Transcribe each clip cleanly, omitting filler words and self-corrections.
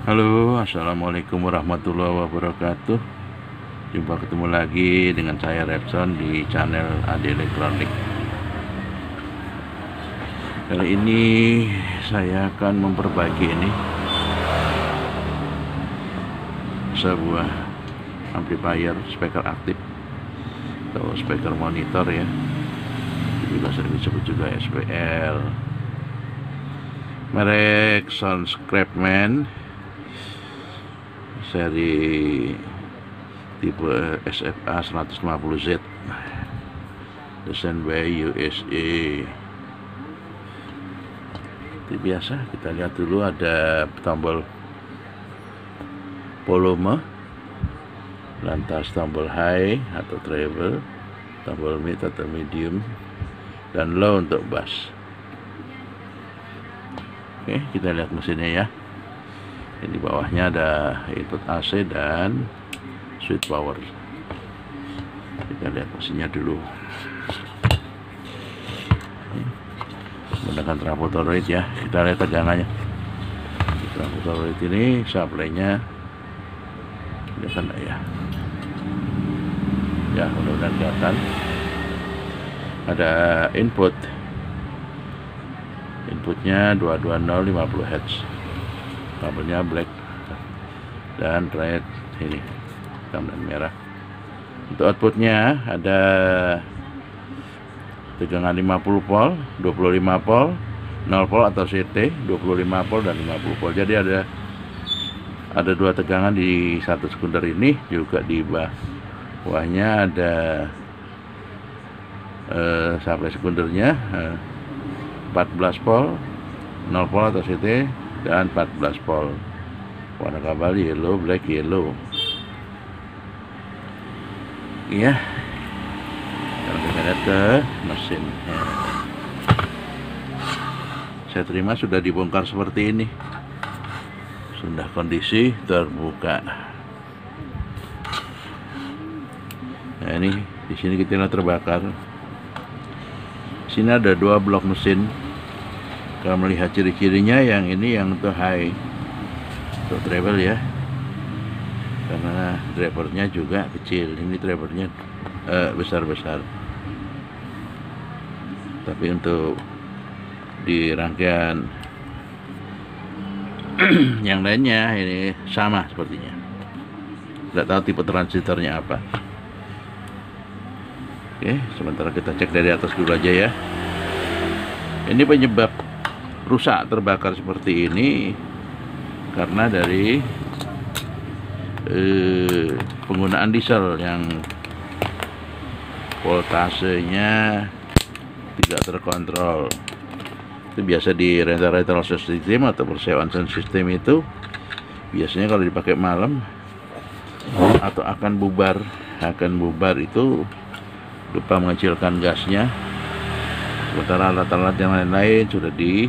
Halo, assalamualaikum warahmatullahi wabarakatuh. Jumpa ketemu lagi dengan saya Repson di channel AD Elektronik. Kali ini saya akan memperbaiki ini sebuah amplifier speaker aktif atau speaker monitor ya, juga sering disebut juga SPL, merek Soundscapman, seri tipe SFA 150Z, desain by USA. Seperti biasa, kita lihat dulu ada tombol volume, lantas tombol high atau treble, tombol mid atau medium, dan low untuk bass. Oke, kita lihat mesinnya ya. Di bawahnya ada input AC dan switch power. Kita lihat mesinnya dulu. Menggunakan trafo toroid ya. Kita lihat tegangannya. Trafo toroid ini supply-nya kelihatan ya. Ya, mudah-mudahan kelihatan. Ada inputnya 220 50 Hz. Kabelnya black dan red, ini hitam dan merah. Untuk outputnya ada tegangan 50 volt, 25 volt, 0 volt atau CT, 25 volt dan 50 volt. Jadi ada dua tegangan di satu sekunder ini. Juga di bawahnya ada supply sekundernya 14 volt, 0 volt atau CT, dan 14 volt. Warna kabel yellow, black, yellow. Iya. Kalau kita lihat ke mesin, saya terima sudah dibongkar seperti ini. Sudah kondisi terbuka. Nah, ini di sini kita lihat terbakar. Di sini ada dua blok mesin. Kalau melihat ciri-cirinya, yang ini yang untuk high, untuk treble ya, karena drivernya juga kecil. Ini drivernya besar-besar, tapi untuk di rangkaian yang lainnya ini sama sepertinya. Tidak tahu tipe transistornya apa. Oke, sementara kita cek dari atas dulu aja ya. Ini penyebab rusak terbakar seperti ini karena dari penggunaan diesel yang voltasenya tidak terkontrol. Itu biasa di rental system atau persewaan sound system. Itu biasanya kalau dipakai malam atau akan bubar itu lupa mengecilkan gasnya, sementara alat-alat yang lain-lain sudah dimatikan.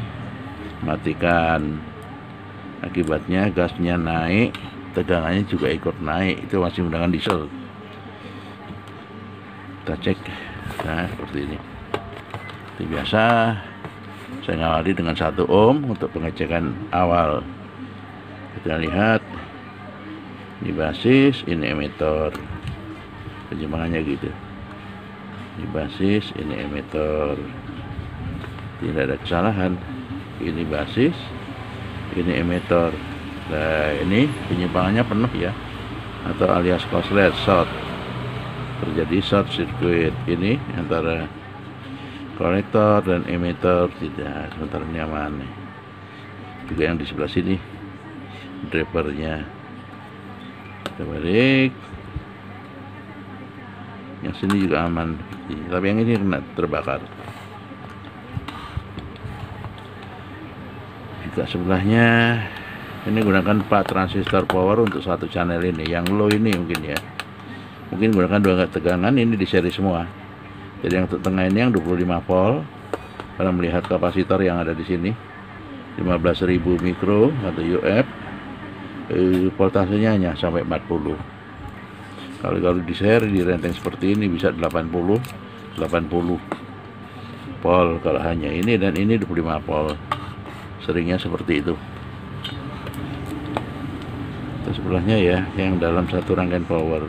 Akibatnya gasnya naik, tegangannya juga ikut naik. Itu masih menggunakan diesel. Kita cek, nah seperti ini. Seperti biasa, saya ngawali dengan 1 ohm untuk pengecekan awal. Kita lihat, ini basis, ini emitor. Penjembangannya gitu. Ini basis, ini emitor. Tidak ada kesalahan. Ini basis, ini emitor. Nah, ini penyimpangannya penuh ya, atau alias korslet, short. Terjadi short circuit ini antara konektor dan emitor, tidak. Sementara ini aman. Juga yang di sebelah sini drivernya. Kita balik. Yang sini juga aman, tapi yang ini kena terbakar. Juga sebelahnya ini gunakan 4 transistor power untuk satu channel ini. Yang low ini mungkin ya, mungkin gunakan 2 tegangan. Ini di seri semua. Jadi yang untuk tengah ini yang 25 volt. Kalau melihat kapasitor yang ada di sini 15.000 mikro atau UF, voltasenya hanya sampai 40. Kalau di seri di renteng seperti ini bisa 80 volt kalau hanya ini, dan ini 25 volt. Seringnya seperti itu. Sebelahnya ya, yang dalam satu rangkaian power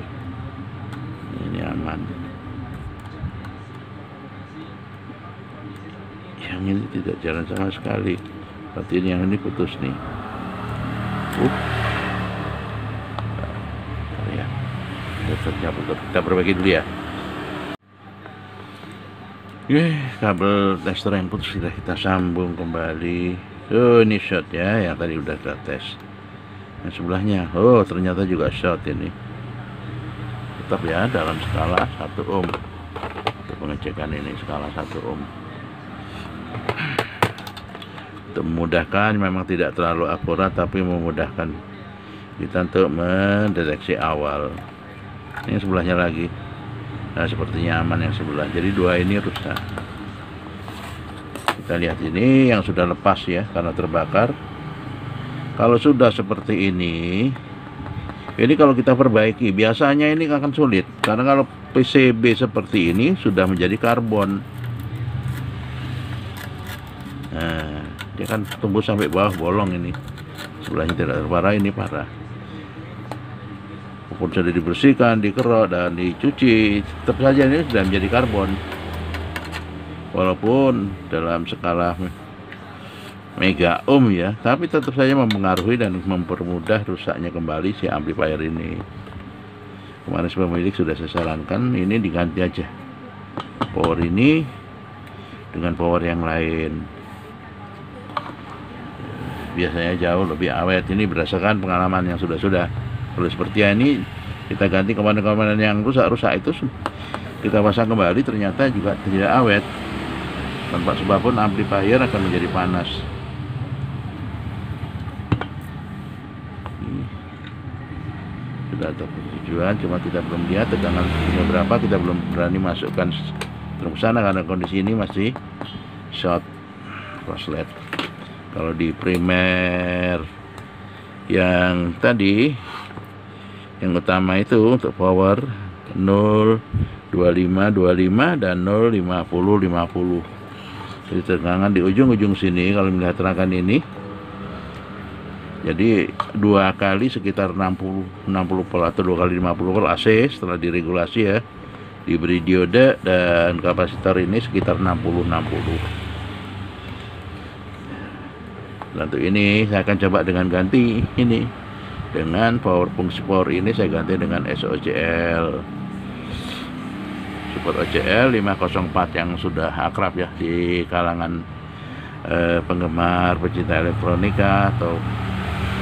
ini aman. Yang ini tidak jalan sama sekali, berarti ini yang ini putus nih. Ya, kita perbaiki dulu ya. Kabel tester yang putus sudah kita sambung kembali. Oh, ini short ya, yang tadi udah kita tes. Yang sebelahnya, oh ternyata juga short ini. Tetap ya dalam skala 1 ohm. Untuk pengecekan ini skala 1 ohm. Untuk memudahkan, memang tidak terlalu akurat, tapi memudahkan kita untuk mendeteksi awal. Ini sebelahnya lagi. Nah, sepertinya aman yang sebelah. Jadi dua ini rusak. Kita lihat ini yang sudah lepas ya, karena terbakar. Kalau sudah seperti ini kalau kita perbaiki, biasanya ini akan sulit. Karena kalau PCB seperti ini sudah menjadi karbon. Nah, dia kan tembus sampai bawah, bolong ini. Sebelahnya tidak parah, ini parah. Walaupun sudah dibersihkan, dikerok dan dicuci, tetap saja ini sudah menjadi karbon. Walaupun dalam skala mega ohm ya, tapi tetap saja mempengaruhi dan mempermudah rusaknya kembali si amplifier ini. Kemarin pemilik sudah saya sarankan ini diganti aja power ini dengan power yang lain. Biasanya jauh lebih awet, ini berdasarkan pengalaman yang sudah-sudah. Kalau seperti ini kita ganti komponen-komponen yang rusak-rusak itu kita pasang kembali, ternyata juga tidak awet. Tanpa sebab pun amplifier akan menjadi panas. Sudah ada tujuan, cuma kita belum lihat tegangan berapa, kita belum berani masukkan terus sana karena kondisi ini masih short korslet. Kalau di primer yang tadi, yang utama itu untuk power 0, 25, 25 dan 0, 50, 50. Jadi tegangan di ujung-ujung sini kalau melihat rangkaian ini, jadi dua kali sekitar 60 volt atau 2 kali 50 volt AC setelah diregulasi ya, diberi diode dan kapasitor ini sekitar 60. Dan untuk ini saya akan coba dengan ganti ini dengan fungsi power ini, saya ganti dengan SOCL Super OCL 504 yang sudah akrab ya di kalangan penggemar pecinta elektronika atau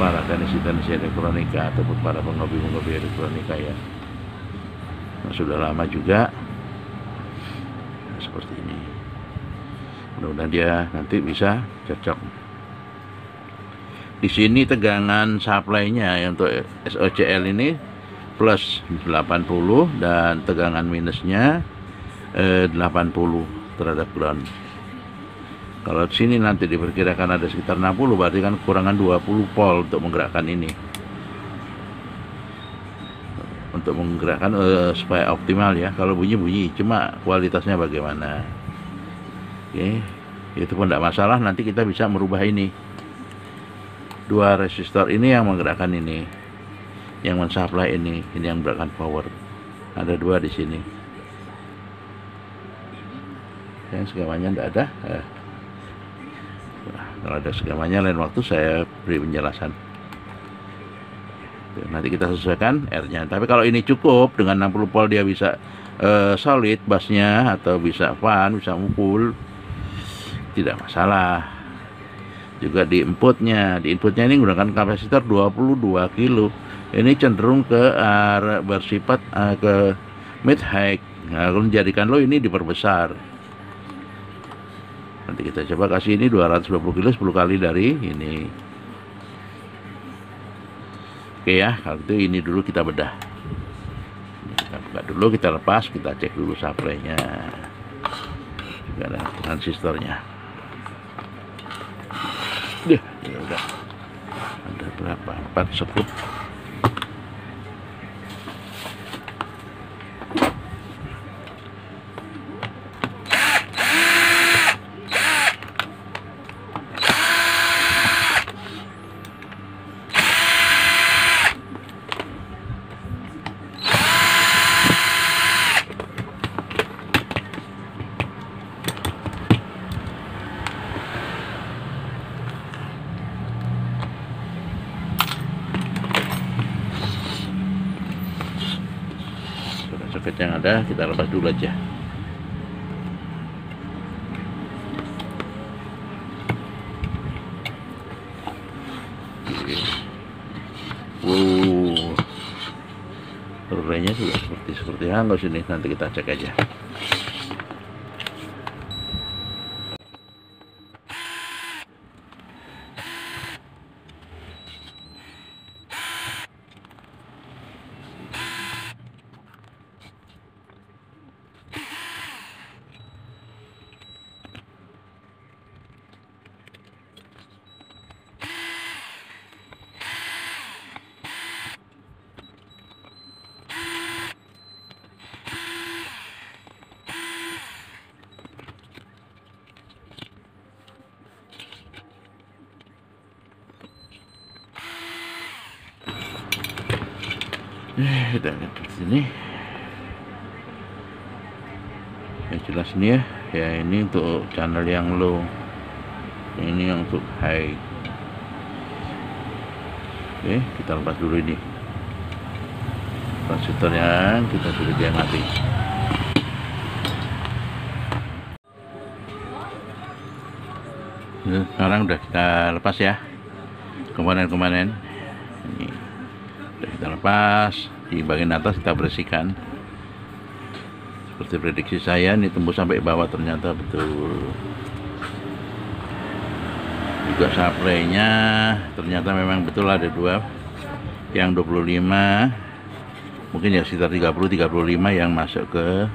para teknisi elektronika ataupun para penghobi elektronika ya. Nah, sudah lama juga seperti ini. Mudah-mudahan dia nanti bisa cocok. Di sini tegangan supply-nya untuk SOCL ini plus 80 dan tegangan minusnya 80 terhadap ground. Kalau di sini nanti diperkirakan ada sekitar 60, berarti kan kekurangan 20 volt untuk menggerakkan ini. Untuk menggerakkan supaya optimal ya. Kalau bunyi-bunyi, cuma kualitasnya bagaimana. Oke, itu pun tidak masalah, nanti kita bisa merubah ini. Dua resistor ini yang menggerakkan ini, yang mensupply ini yang menggerakkan power. Ada dua di sini. Yang segamanya tidak ada. Nah, kalau ada segamanya lain waktu saya beri penjelasan. Nanti kita sesuaikan R-nya. Tapi kalau ini cukup dengan 60 volt dia bisa solid bassnya atau bisa fan, bisa mukul, tidak masalah. Juga di inputnya ini menggunakan kapasitor 22 kilo. Ini cenderung ke bersifat ke mid high. Nah, kalau menjadikan lo ini diperbesar. Nanti kita coba kasih ini 220 kilo 10 kali dari ini. Oke ya, kalau itu ini dulu kita bedah. Kita buka dulu, kita lepas, kita cek dulu supply-nya. Juga ada transistornya. Ya udah. Ada berapa? 4 sekut. kaca yang ada kita lepas dulu aja. Wow, relenya juga seperti hangus ini. Nanti kita cek aja. Kita lihat di sini. Yang jelas ini ya ini untuk channel yang low, ini yang untuk high. Oke, kita lepas dulu ini. Transistornya kita sudah diamati. Sekarang udah kita lepas ya komponen-komponen ini. Kita lepas, di bagian atas kita bersihkan. Seperti prediksi saya, ini tembus sampai bawah, ternyata betul. Juga supply-nya ternyata memang betul ada dua, yang 25 mungkin ya sekitar 30-35 yang masuk ke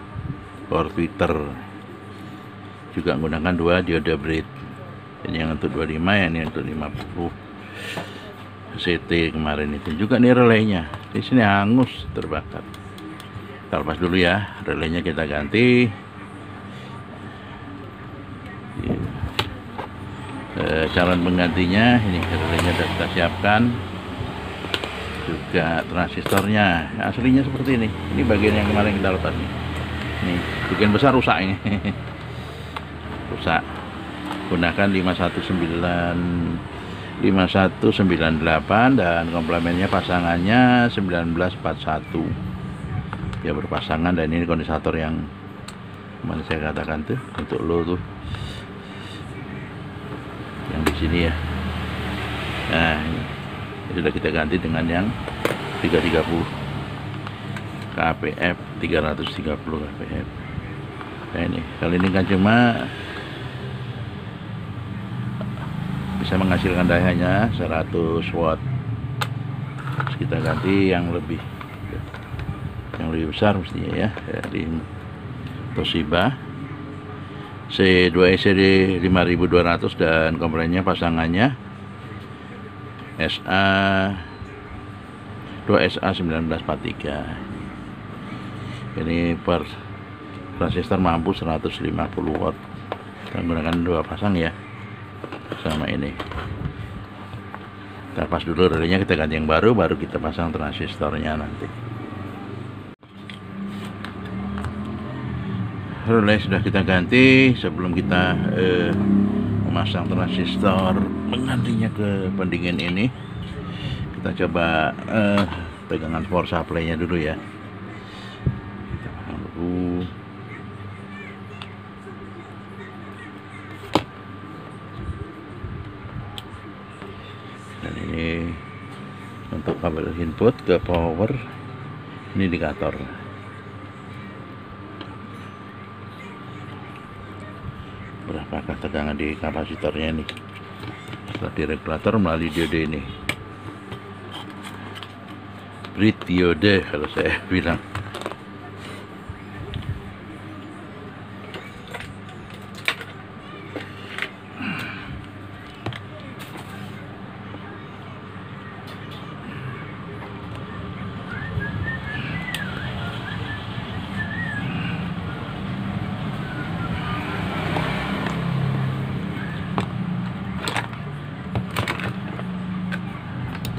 power filter. Juga menggunakan dua diode bridge. Ini yang untuk 25, yang ini untuk 50 CT kemarin itu. Juga nih relaynya di sini hangus terbakar. Kita lepas dulu ya, relaynya kita ganti. Calon penggantinya ini relaynya sudah kita siapkan. Juga transistornya aslinya seperti ini. Ini bagian yang kemarin kita lepas nih. Ini bagian besar rusak ini. Rusak. Gunakan 5198 dan komplemennya pasangannya 1941 ya, berpasangan. Dan ini kondensator yang mana saya katakan tuh untuk low tuh yang di sini ya. Nah ini sudah kita ganti dengan yang 330 kPF, 330 kPF. Nah ini kali ini kan cuma bisa menghasilkan dayanya 100 watt. Terus kita ganti yang lebih besar mestinya ya, dari Toshiba C2EC 5200 dan komponennya pasangannya SA 2SA 1943. Ini per transistor mampu 150 watt. Kita menggunakan dua pasang ya, sama ini. Kita pas dulu relaynya, kita ganti yang baru kita pasang transistornya nanti. Relay sudah kita ganti. Sebelum kita memasang transistor menggantinya ke pendingin ini, kita coba tegangan power supply-nya dulu ya. Kita pasang dulu. Dan ini untuk kabel input ke power, ini indikator. Berapakah tegangan di kapasitornya ini setelah di regulator melalui diode ini, bridge diode kalau saya bilang.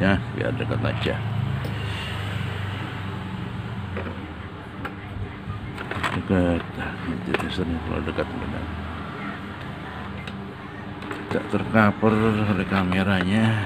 Ya, biar dekat aja. Dekat, nanti testernya kalau dekat benar. Tak tercover oleh kameranya.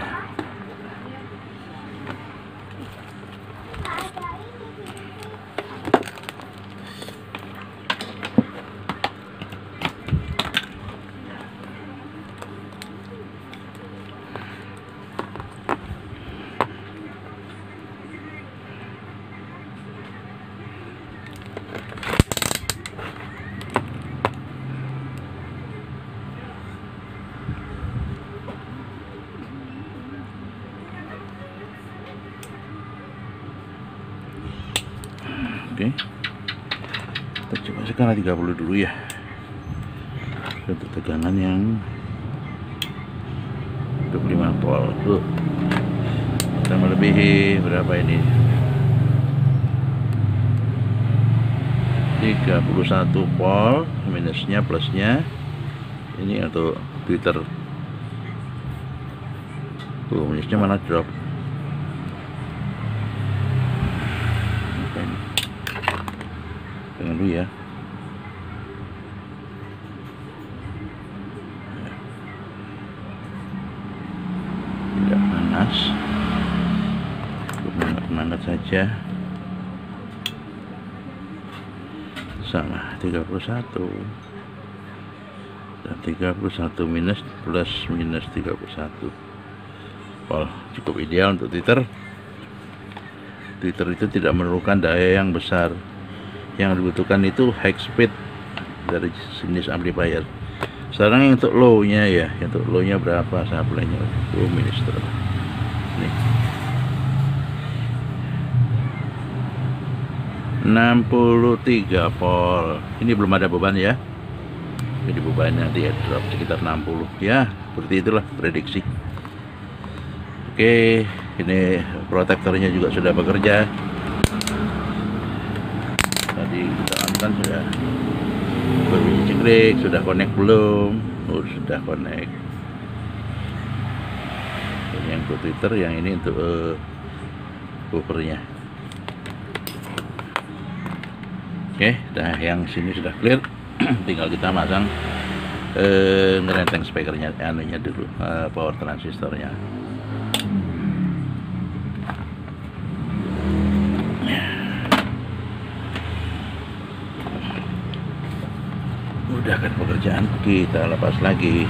Oke, kita coba sekarang 30 dulu ya untuk tegangan yang 25 volt. Kita melebihi berapa ini? 31 volt, minusnya plusnya. Ini untuk Twitter. Minusnya mana drop? Jangan dulu ya. Tidak panas, menghangat saja. Sama 31 dan 31 minus plus minus 31 volt. Cukup ideal untuk Twitter. Twitter itu tidak memerlukan daya yang besar. Yang dibutuhkan itu high speed dari jenis amplifier. Sekarang yang untuk low nya ya, untuk low nya berapa supply-nya? Minister nih 63 volt. Ini belum ada beban ya, jadi bebannya nanti ya drop sekitar 60 ya, seperti itulah prediksi. Oke, ini protektornya juga sudah bekerja. Tadi kita on sudah berbunyi cekrek. Sudah connect belum? Oh, sudah connect. Ini yang untuk Twitter, yang ini untuk buffernya. Oke, nah yang sini sudah clear. Tinggal kita masang ngerenteng speakernya, anunya dulu, power transistornya. Mudahkan pekerjaan, kita lepas lagi.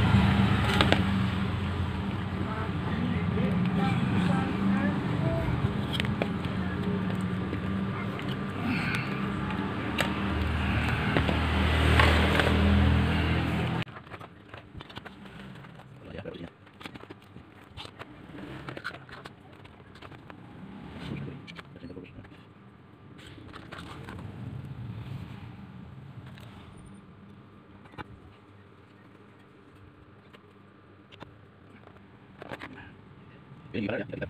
Ini gimana ya?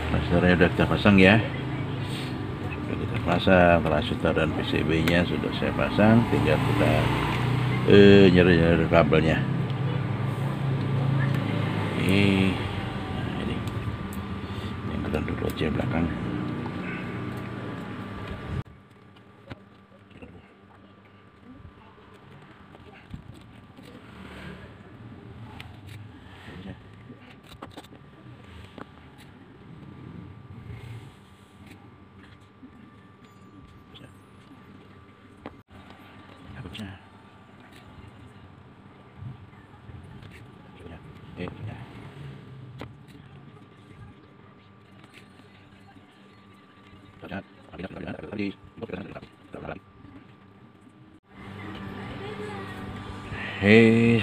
Transistornya sudah kita pasang ya. Sudah kita pasang transistor dan PCB nya sudah saya pasang, tinggal kita nyari kabelnya. Ini yang kita dulu aja belakang.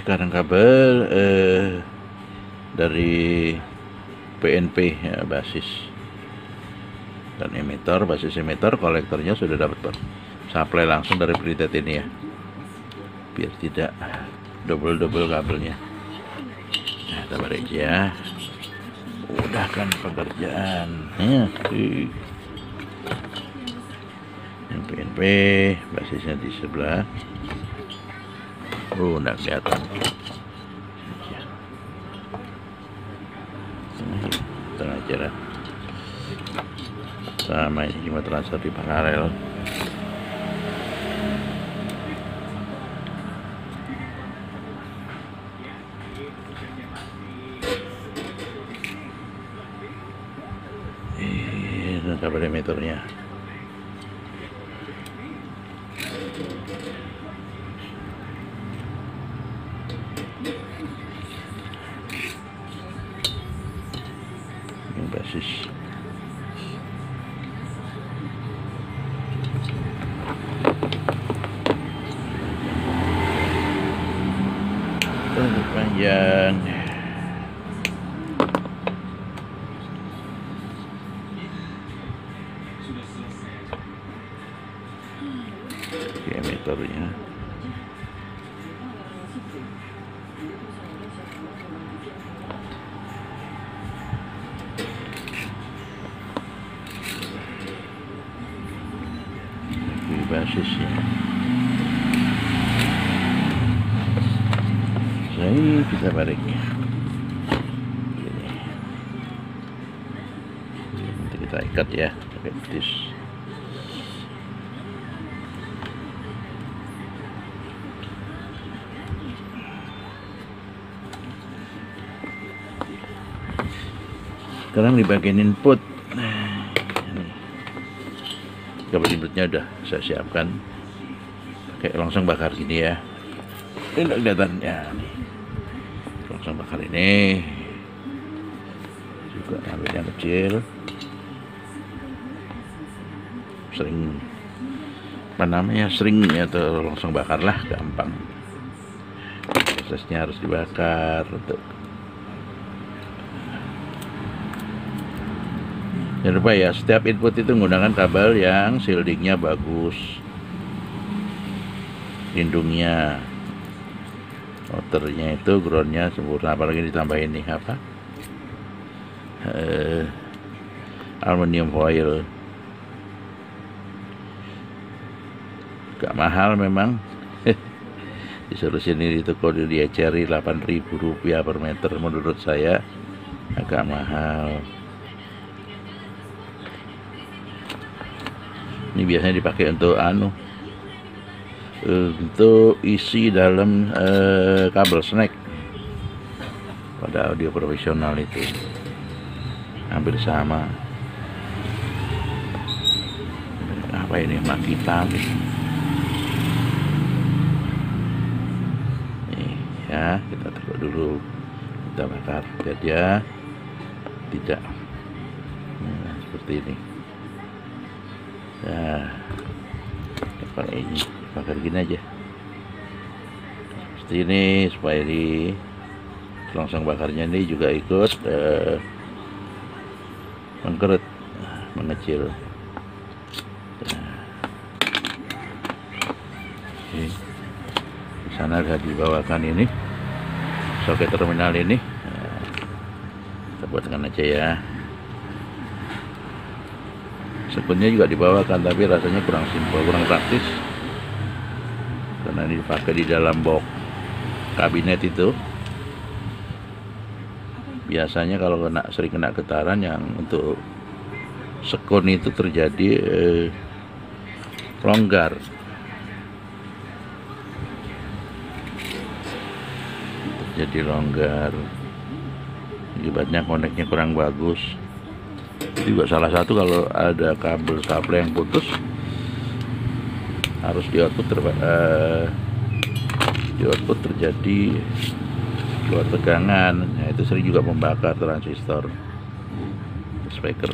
Sekarang kabel dari PNP ya, basis dan emitor, basis emitor, kolektornya sudah dapat supply langsung dari preset ini ya, biar tidak double kabelnya. Nah, kita balik aja. Udah kan pekerjaan ya. Yang PNP basisnya di sebelah. Nggak kelihatan. Tengah jalan. Sama ini cuma transfer di paralel. Ini kabar meternya. Ini basis. Panjang. Diameternya. Ini basisnya. Kita balik nanti kita ikat ya pakai betis. Sekarang di bagian input, kabel inputnya udah saya siapkan pakai longsong bakar gini ya. Ini udah kelihatan ya nih. Longsong bakar ini juga ambil yang kecil, sering apa namanya, sering atau longsong bakar lah, gampang. Prosesnya harus dibakar untuk jangan lupa ya, setiap input itu menggunakan kabel yang shieldingnya bagus, lindungnya, outernya itu groundnya sempurna, apalagi ditambah ini apa, aluminium foil. Gak mahal memang. Disuruh sini di toko dia cari Rp8.000 per meter, menurut saya agak mahal. Ini biasanya dipakai untuk untuk isi dalam kabel snack pada audio profesional itu hampir sama. Apa ini, mak hitam nih ya, kita teguk dulu, kita bakar biar dia tidak seperti ini. Nah, pakai ini, bakar gini aja seperti ini supaya di longsong bakarnya ini juga ikut mengkerut, mengecil. Oke. Di sana sudah dibawakan ini soket terminal ini. Kita buatkan aja ya. Sekunnya juga dibawakan, tapi rasanya kurang simpel, kurang praktis karena ini dipakai di dalam box kabinet itu. Biasanya kalau sering kena getaran yang untuk sekun itu terjadi longgar, akibatnya koneknya kurang bagus. Itu juga salah satu, kalau ada kabel supply yang putus harus di output terjadi keluar tegangan. Nah, itu sering juga membakar transistor speaker.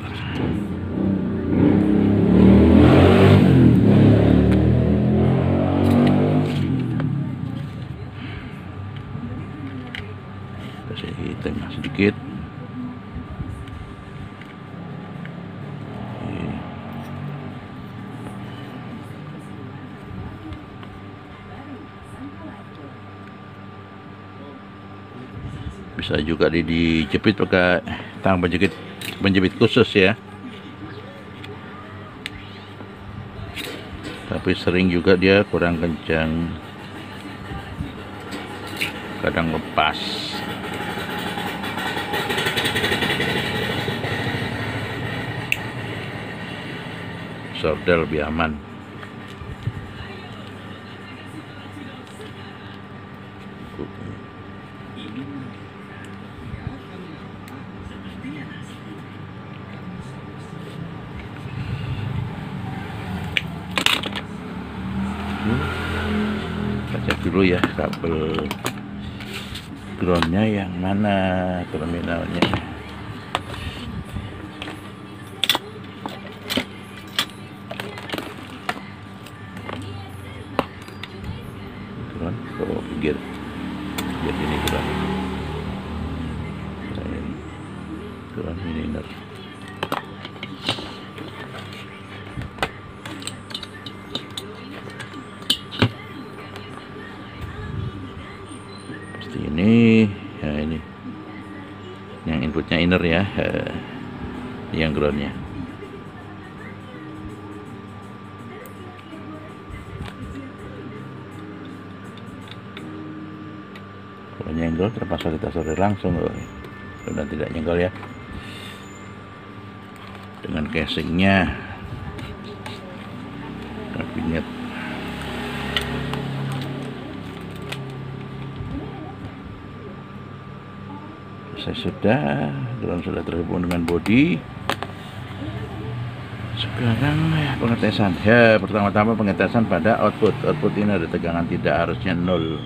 Kasih tengah sedikit. Bisa juga dijepit pakai tang penjepit khusus ya. Tapi sering juga dia kurang kencang, kadang lepas. Sordel lebih aman. Kita cek dulu ya kabel groundnya yang mana, terminalnya. Ground ke pinggir, biar ini ground ini inner. Ini ya, ini yang inputnya inner ya, yang groundnya. Kalau nyenggol terpaksa kita solder langsung, sudah tidak nyenggol ya, dengan casingnya kabinet. Saya drone sudah terhubung dengan body. Sekarang pengetesan ya. Pertama-tama pengetesan pada output. Output ini ada tegangan tidak, harusnya 0,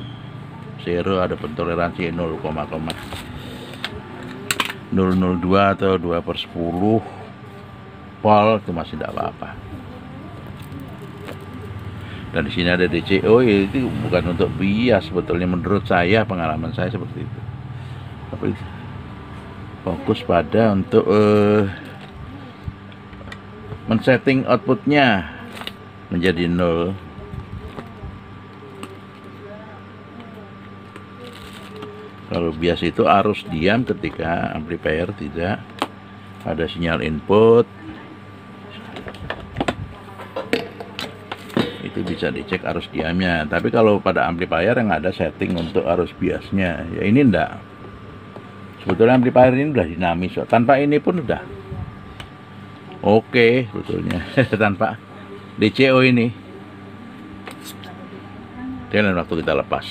0, ada pentoleransi 0,002 atau 2/10 volt, itu masih tidak apa-apa. Dan di sini ada DCO, itu bukan untuk bias sebetulnya, menurut saya, pengalaman saya seperti itu. Tapi fokus pada untuk men-setting outputnya menjadi 0. Kalau bias itu arus diam ketika amplifier tidak ada sinyal input. Itu bisa dicek arus diamnya. Tapi kalau pada amplifier yang ada setting untuk arus biasnya, ya ini enggak. Sebetulnya amplifier ini udah dinamis, tanpa ini pun udah oke sebetulnya. Tanpa DCO ini. Dan waktu kita lepas,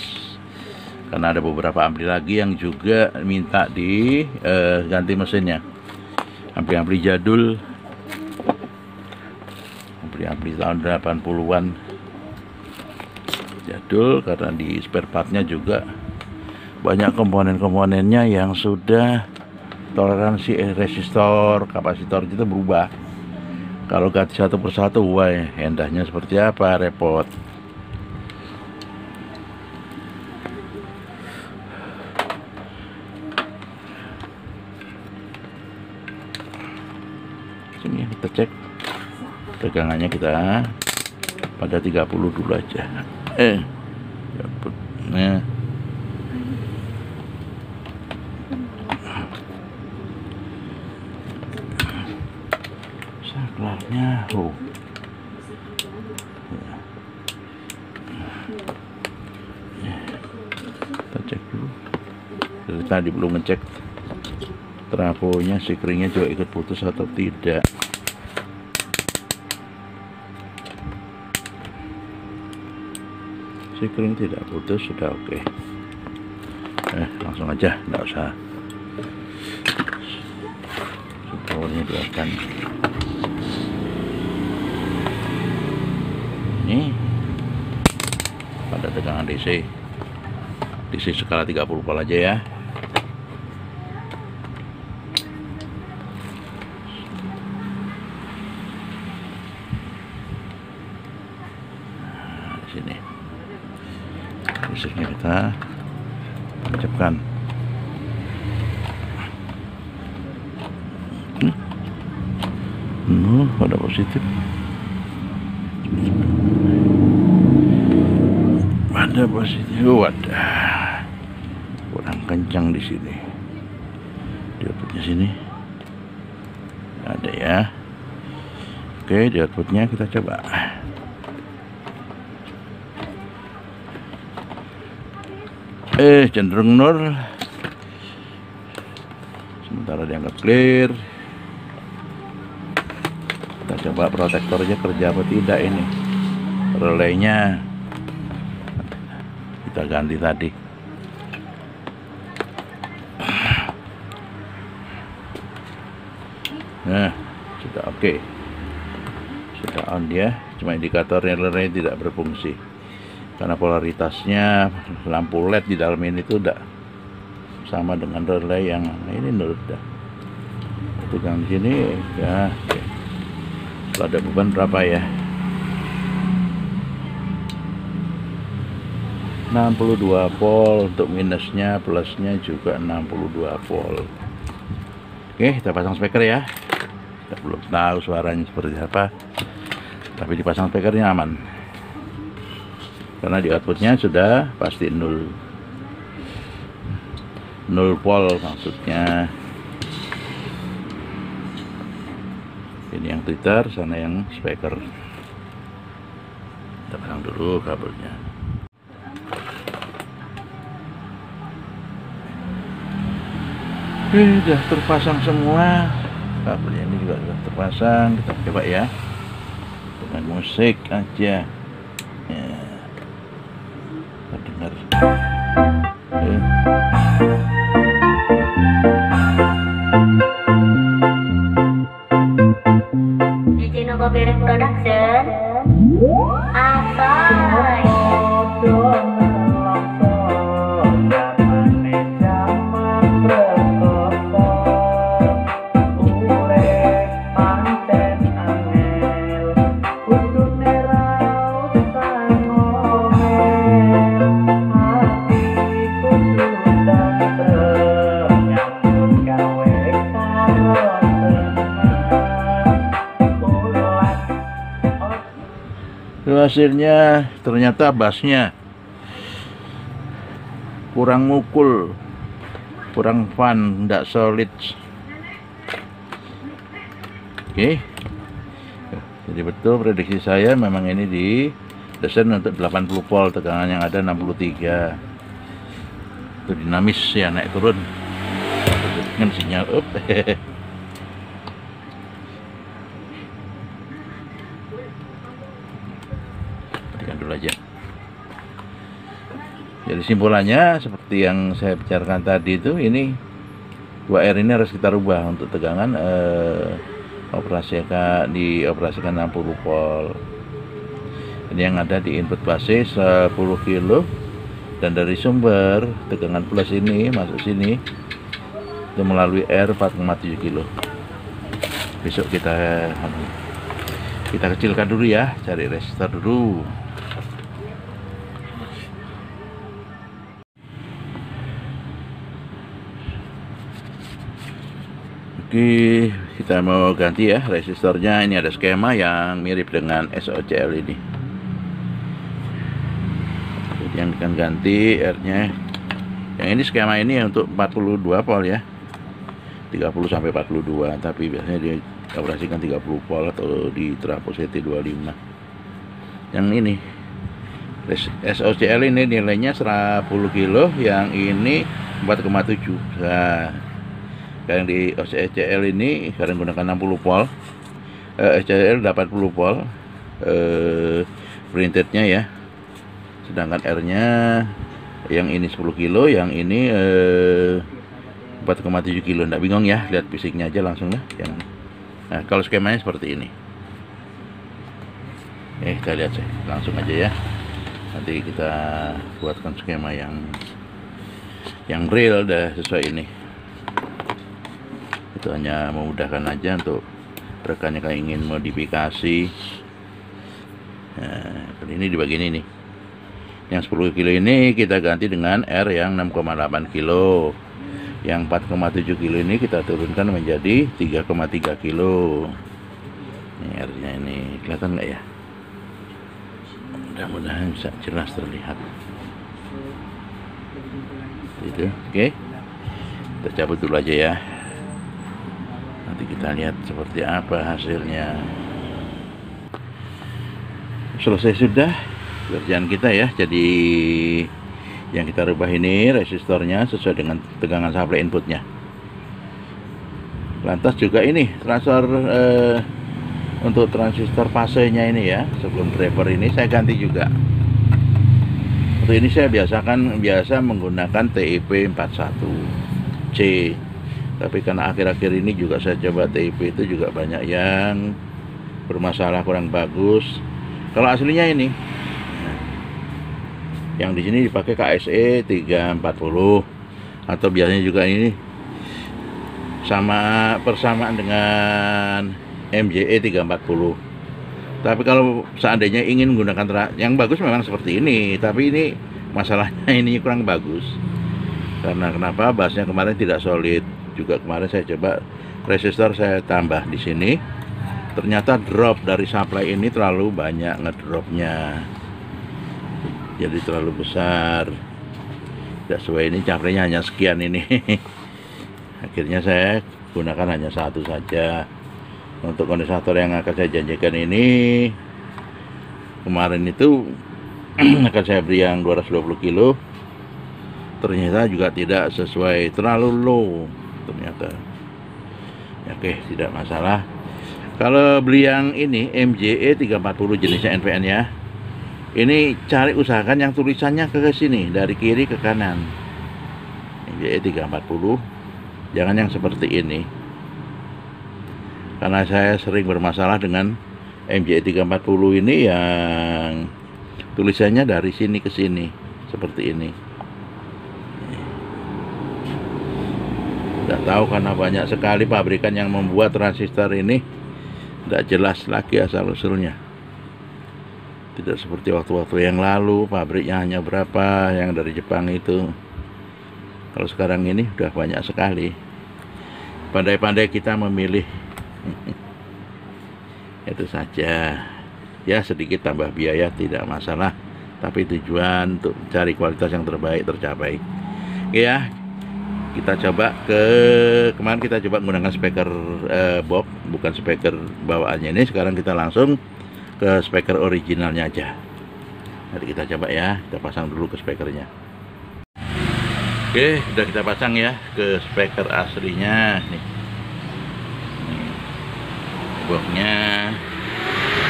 karena ada beberapa ampli lagi yang juga minta diganti mesinnya. Ampli-ampli jadul, ampli-ampli tahun 80-an jadul, karena di spare partnya juga banyak komponen-komponennya yang sudah toleransi resistor, kapasitor itu berubah. Kalau ganti satu persatu, wah, endahnya seperti apa, repot. Sini kita cek tegangannya, kita pada 30 dulu aja. Nah, saklarnya, kita cek dulu. Dari tadi belum ngecek trafonya, sikringnya juga ikut putus atau tidak. Sikring tidak putus, sudah oke. Langsung aja, nggak usah powernya diarahkan. Ini pada tegangan DC skala 30 volt aja ya. Nah, di sini listriknya kita tancapkan. Pada positif, pada positif. Wadah, kurang kencang di sini. Di sini ada ya. Oke, di outputnya kita coba. Cenderung nol. Sementara dianggap clear. Kita coba protektornya kerja apa tidak ini. Relaynya kita ganti tadi. Nah, sudah oke. Sudah on dia, cuma indikator relay tidak berfungsi karena polaritasnya lampu LED di dalam ini tuh udah sama dengan relay yang ini udah. Tegang di sini ya. Oke. Kalau ada beban berapa ya? 62 volt untuk minusnya, plusnya juga 62 volt. Oke, kita pasang speaker ya. Kita belum tahu suaranya seperti apa, tapi dipasang speakernya aman karena di outputnya sudah pasti 0 volt maksudnya. Ini yang tweeter, sana yang speaker. Kita pasang dulu kabelnya. Sudah terpasang semua. Kabelnya ini juga sudah terpasang. Kita coba ya dengan musik aja ya. Kita dengar. DJ Nova Berek Production. Asal. Hasilnya ternyata bassnya kurang mukul, kurang fun, tidak solid. Oke, jadi betul prediksi saya memang ini didesain untuk 80 volt, tegangan yang ada 63. Itu dinamis ya, naik turun dengan sinyal up. Dulu aja. Jadi simpulannya seperti yang saya bicarakan tadi itu, ini 2R ini harus kita rubah untuk tegangan dioperasikan 60 volt. Ini yang ada di input basis 10 kilo dan dari sumber tegangan plus ini masuk sini itu melalui R 4,7 kilo. Besok kita kecilkan dulu ya, cari resistor dulu. Oke, kita mau ganti ya resistornya. Ini ada skema yang mirip dengan SOCL ini. Jadi yang akan ganti R-nya. Yang ini skema ini untuk 42 volt ya. 30 sampai 42, tapi biasanya dia operasikan 30 volt atau di trafo CT25. Yang ini SOCL ini nilainya 10 kilo, yang ini 4,7. Nah, yang di SOCL ini sekarang gunakan 60 volt, SOCL 80 volt printednya ya, sedangkan R nya yang ini 10 kilo, yang ini 4,7 kilo. Nggak bingung ya, lihat fisiknya aja langsung lah. Nah, kalau skemanya seperti ini. Kita lihat sih langsung aja ya, nanti kita buatkan skema yang real dah sesuai ini. Itu hanya memudahkan aja untuk rekannya kalau ingin modifikasi. Nah, ini di bagian ini yang 10 kilo ini kita ganti dengan R yang 6,8 kilo, yang 4,7 kilo ini kita turunkan menjadi 3,3 kilo. Ini R nya ini kelihatan nggak ya? Mudah-mudahan bisa jelas terlihat gitu. Oke, kita cabut dulu aja ya. Nanti kita lihat seperti apa hasilnya. Selesai sudah kerjaan kita ya. Jadi yang kita rubah ini resistornya sesuai dengan tegangan supply inputnya. Lantas juga ini transfer untuk transistor fasenya ini ya, sebelum driver ini saya ganti juga. Untuk ini saya biasa menggunakan TIP 41C. Tapi karena akhir-akhir ini juga saya coba TIP itu juga banyak yang bermasalah, kurang bagus. Kalau aslinya ini, nah, yang di sini dipakai KSE 340 atau biasanya juga ini persamaan dengan MJE 340. Tapi kalau seandainya ingin menggunakan yang bagus memang seperti ini, tapi ini masalahnya ini kurang bagus. Karena kenapa? Bassnya kemarin tidak solid. Juga kemarin saya coba resistor saya tambah di sini. Ternyata drop dari supply ini terlalu banyak ngedropnya. Jadi terlalu besar. Tidak sesuai, ini caprenya hanya sekian ini. Akhirnya saya gunakan hanya satu saja. Untuk kondensator yang akan saya janjikan ini kemarin itu akan saya beri yang 220 kilo. Ternyata juga tidak sesuai, terlalu low ternyata. Oke, tidak masalah. Kalau beli yang ini MJE 340 jenisnya NPN ya, ini cari usahakan yang tulisannya ke sini dari kiri ke kanan. MJE 340, jangan yang seperti ini. Karena saya sering bermasalah dengan MJE 340 ini yang tulisannya dari sini ke sini seperti ini. Tidak tahu karena banyak sekali pabrikan yang membuat transistor ini tidak jelas lagi asal-usulnya. Tidak seperti waktu-waktu yang lalu, pabriknya hanya berapa yang dari Jepang itu. Kalau sekarang ini udah banyak sekali. Pandai-pandai kita memilih. Itu saja. Ya, sedikit tambah biaya tidak masalah, tapi tujuan untuk cari kualitas yang terbaik tercapai. Ya, kita coba kemarin kita coba menggunakan speaker box, bukan speaker bawaannya ini. Sekarang kita langsung ke speaker originalnya aja. Nanti kita coba ya, kita pasang dulu ke speakernya. Oke, sudah kita pasang ya ke speaker aslinya nih. Boxnya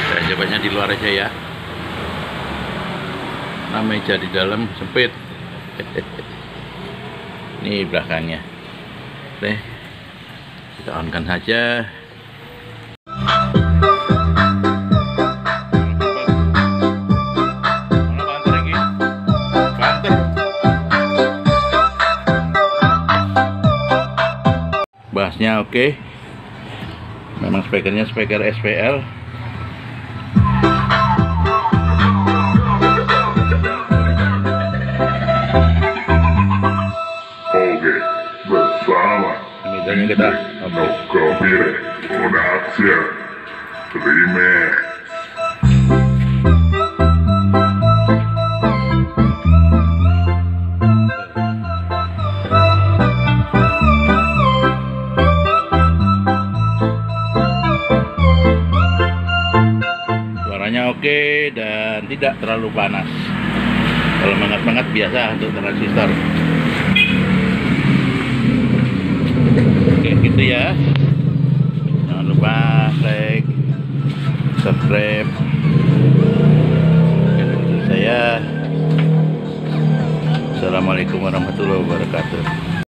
saya cobanya di luar aja ya. Nah, meja di dalam sempit. Ini belakangnya. Oke, kita on-kan saja. Bassnya oke. Memang speakernya speaker SPL. Oke, bersama Medannya kita Nokobire Production Remix. Suaranya oke dan tidak terlalu panas. Kalau hangat-hangat biasa untuk transistor. Oke, gitu ya. Jangan lupa like, subscribe. Saya. Assalamualaikum warahmatullahi wabarakatuh.